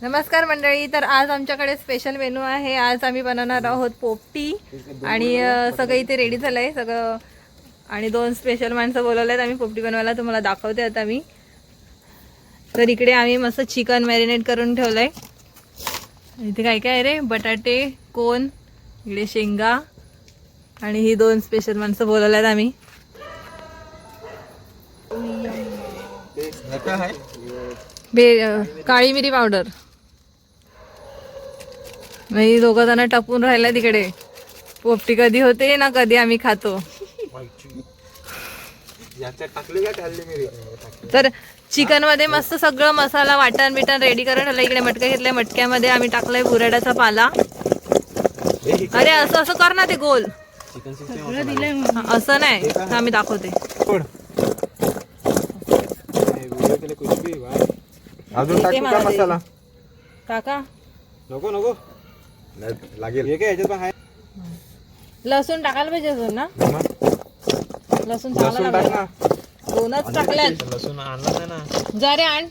नमस्कार मंडळी. तर आज आमच्याकडे स्पेशल मेनू आहे. आज आम्ही बनवणार आहोत पोपटी आणि सगळं इथे रेडी झालं आहे सगळं आणि 2 स्पेशल माणसं बोलवले आहेत आम्ही पोपटी बनवायला. तुम्हाला दाखवते आता मी. तर इकडे आम्ही मस्त चिकन मॅरिनेट करून ठेवलं आहे. इथे काय काय आहे रे, बटाटे, कोन, इकडे शेंगा आणि ही 2 स्पेशल माणसं बोलवले आहेत आम्ही. काळी मिरी पावडर. नाही, 2 जण टपून राहिला तिकडे. पोपटी कधी होते ना कधी आम्ही खातो. तर चिकन मध्ये मस्त सगळं मसाला वाटण बिटण रेडी करून ठेवलं. इकडे मटका घेतलाय, मटक्यामध्ये आम्ही टाकलाय बुराड्याचा पाला. अरे असं असं कर ना ते गोल. असं नाही, आम्ही दाखवते. अजून टाकू का मसाला? काका नको नको लागेल. हे काय याच्यात पण आहे. लसूण टाकायला पाहिजे अजून ना. लसूण लसूण टाक ना. 2च टाकल्यात. लसूण आणलं नाही ना. जा रे आण.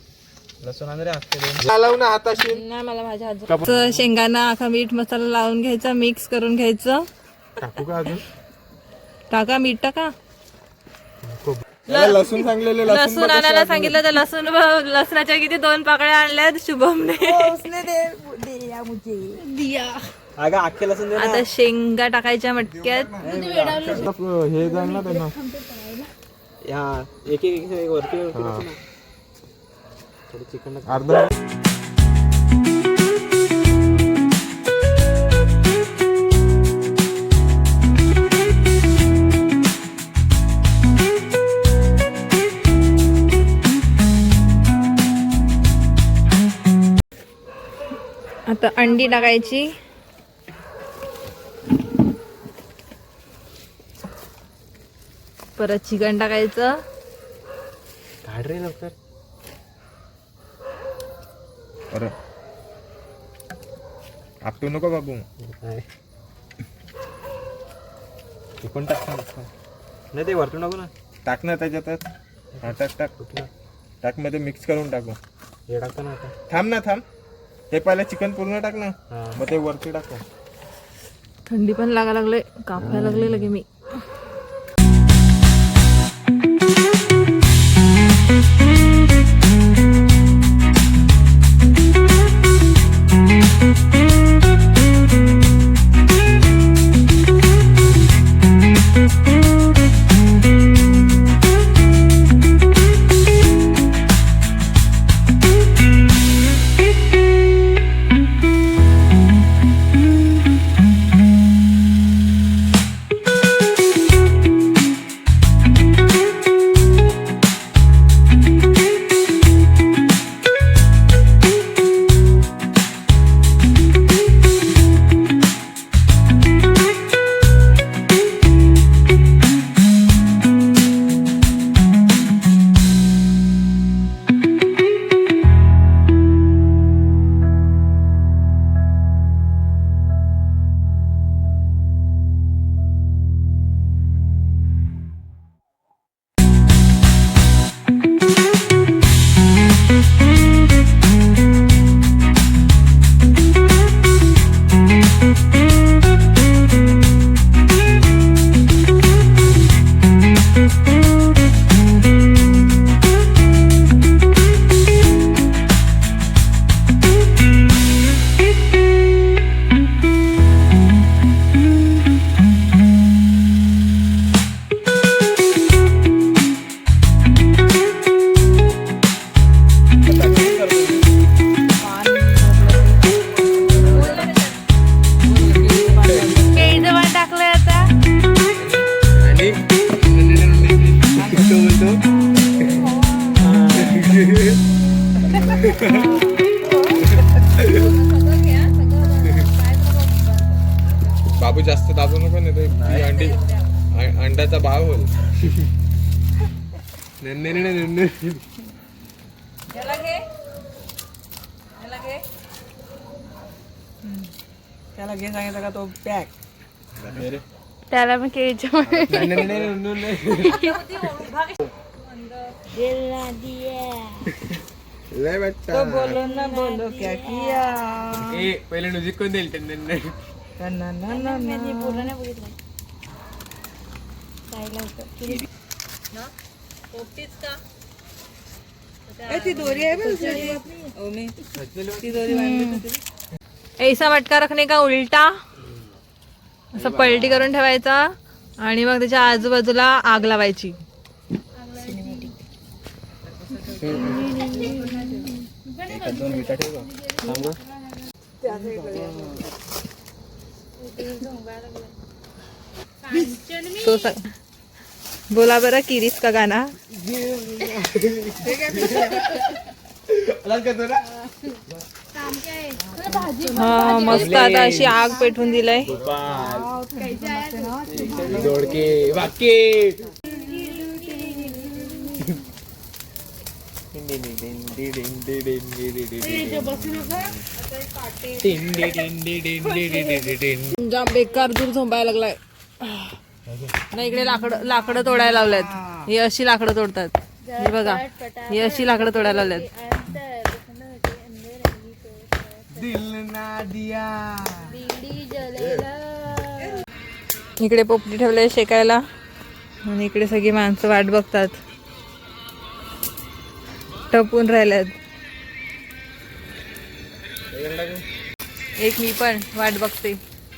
लसूण आण रे. लावू ना हाताशी. नाही मला माझ्या हात. शेंगांना आखा मीठ मसाला लावून घ्यायचा, मिक्स करून घ्यायचं. टाकू का अजून? टाका, मीठ टाका. लसूण सांगलेले. लसूण आणायला सांगितलं तर लसणाच्या किती 2 पाकळ्या आणल्यात शुभमने. अगं अख्खे लसूण दे ना. आता शेंगा टाकायच्या मटक्यात. हे जाईल ना त्यांना. एक एक वरती चिकन अर्धा. आता अंडी टाकायची. परत चिकन टाकायचं. काढ रे लवकर. अरे आपटू नको बाबू. चिकन टाक नाही, ते वरतून टाकू ना. टाक ना त्याच्यातच. हा टाक टाक टाक मध्ये मिक्स करून टाकू. हे टाकतो ना आता. थांब ना थांब. हे पहिलं चिकन पूर्ण टाक ना, मग ते वरती टाकू. थंडी पण लागा लागले, कापायला लागले लगे मी. बाबू जास्त दाबू नको नाही, अंडी अंड्याचा भाव होईल. त्याला घे सांगितलं का तो पॅक. त्याला मी केळीच्या लय वाटतं. तो बोलो ना बोलो क्या किया पहिले म्युझिक कोण देईल त्यांना ना ना ना ना. पोपटीच का ती दोरी आहे ती दोरी बांधली. ऐसा मटका रखने का उलटा असं पलटी करून ठेवायचा आणि मग त्याच्या आजूबाजूला आग लावायची. तो बोला बरं किरीस का गाना. हा मस्त आता अशी आग पेटवून दिलंय. जाम बेकार दूर झोंबायला लागलाय. नाही इकडे लाकडं तोडायला लावल्यात. ही अशी लाकडं तोडतात. हे बघा ही अशी लाकडं तोडायला लावल्यात. इकडे पोपटी ठेवले शेकायला आणि इकडे सगळी माणसं वाट बघतात. टपून राहिल्यात. एक मी पण वाट बघते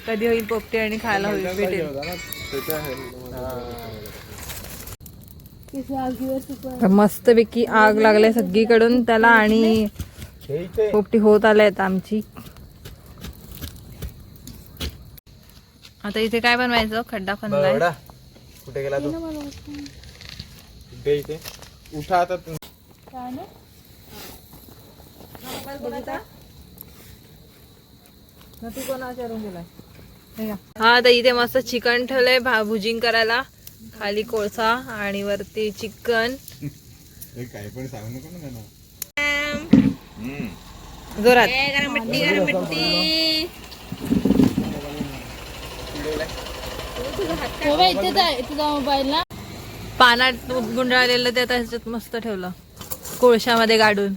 कधी होईल पोपटी आणि खायला होईल भेटेल. मस्त पैकी आग लागले सगळीकडून त्याला आणि पोपटी होत आल्यात आमची. आता इथे काय बनवायचं. खड्डा खणलाय. कुठे गेला तू. इथे उठा आता. हा तर इथे मस्त चिकन ठेवलंय भुजिंग करायला. खाली कोळसा आणि वरती चिकन. काय पण सांगू नको ना जोरात. पानात गुंडाळलेलं ते आता ह्याच्यात मस्त ठेवलं कोळशामध्ये गाडून.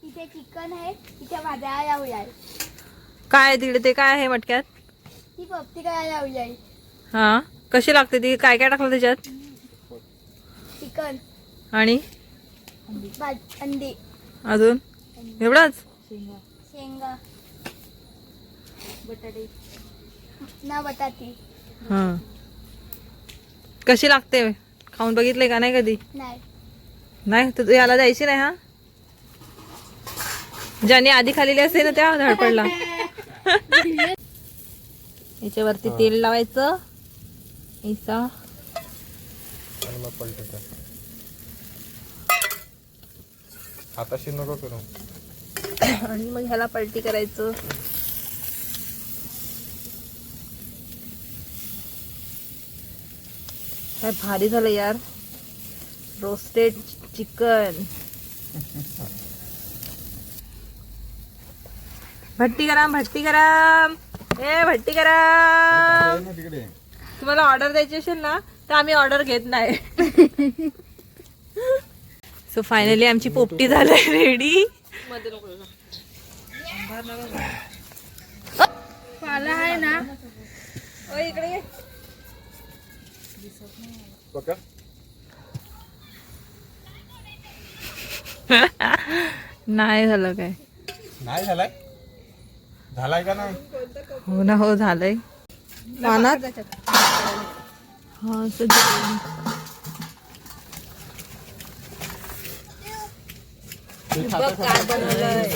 तिथे चिकन आहे तिथे वाजायला लावूया. काय तिकडे ते काय आहे मटक्यात. ती पोपटी करायला लावूया. हा कशी लागते ती. काय काय टाकलं त्याच्यात. चिकन आणि अंडी अजून एवढंच. शेंगा बटाटे ना बटाटे. हा कशी लागते खाऊन बघितले का नाही कधी. नाही तू याला द्यायची नाही. हा ज्याने आधी खाल्लेली असते ना त्या धडपडला. याच्यावरती तेल लावायचं. इसा हाताशी नको करू. आणि मग ह्याला पलटी करायचं. काय भारी झालं यार. Roasted chicken. भट्टी गरम भट्टी गरम. ए भट्टी गरम. तुम्हाला ऑर्डर द्यायची असेल ना तर आम्ही ऑर्डर घेत नाही. सो फायनली आमची पोपटी झाली रेडी. पाला आहे ना इकडे नाही झालं काय. नाही झालाय. झालाय का नाही. हो ना हो झालंय. पानात हा काय बनवलंय.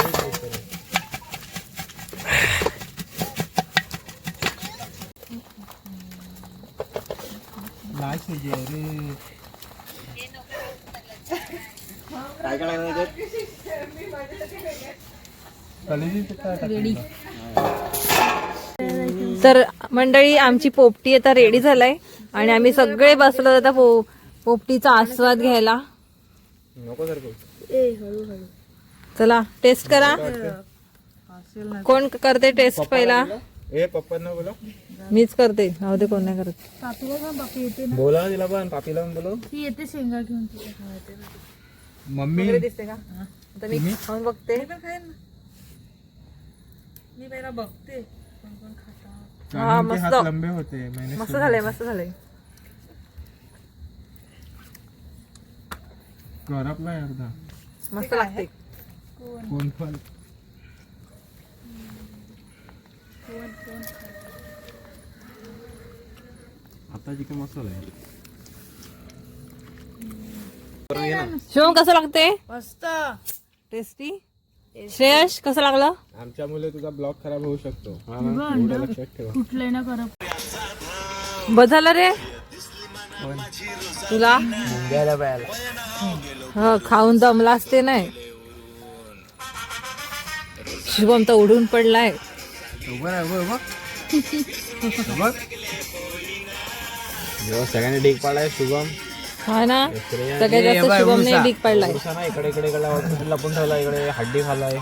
काय काय तर मंडळी आमची पोपटी आता रेडी झालाय आणि आम्ही सगळे बसलो आता पोपटीचा आस्वाद घ्यायला. नको सर चला टेस्ट करा. कोण करते टेस्ट पहिला? ए पप्पांना बोला. मीच करते. राहू दे, कोण नाही करत. बोला ना तिला पण, पापीला पण बोलो. ती येते शेंगा घेऊन मम्मी दिसते का? आता मी खाऊन बघते. मी पहिला बघते. हा, कानून के मस्त. हात लंबे होते. मैंने मस्त सुना. झालंय, मस्त झालंय. करपलाय अर्धा. मस्त लागते. कोण पण आता चिकन मसाला आहे. शिवम कसं लागते? मस्त. टेस्टी. श्रेयश कसं लागलं? आमच्या मुले तुझा ब्लॉग खराब होऊ शकतो. एवढं लक्षात ठेवा. कुठलंय ना करप. बस झालं रे तुला? ह, खाऊन दमला असते नाही. शुभम तर उडून पडलाय. सगळ्यांनी डेक पाडलाय शुभम. हा ना, सगळ्यात जास्त शुभमने डीक पडलाय. इकडे इकडे लपून ठेवला. इकडे हड्डी खाल्लाय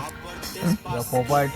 पोपट.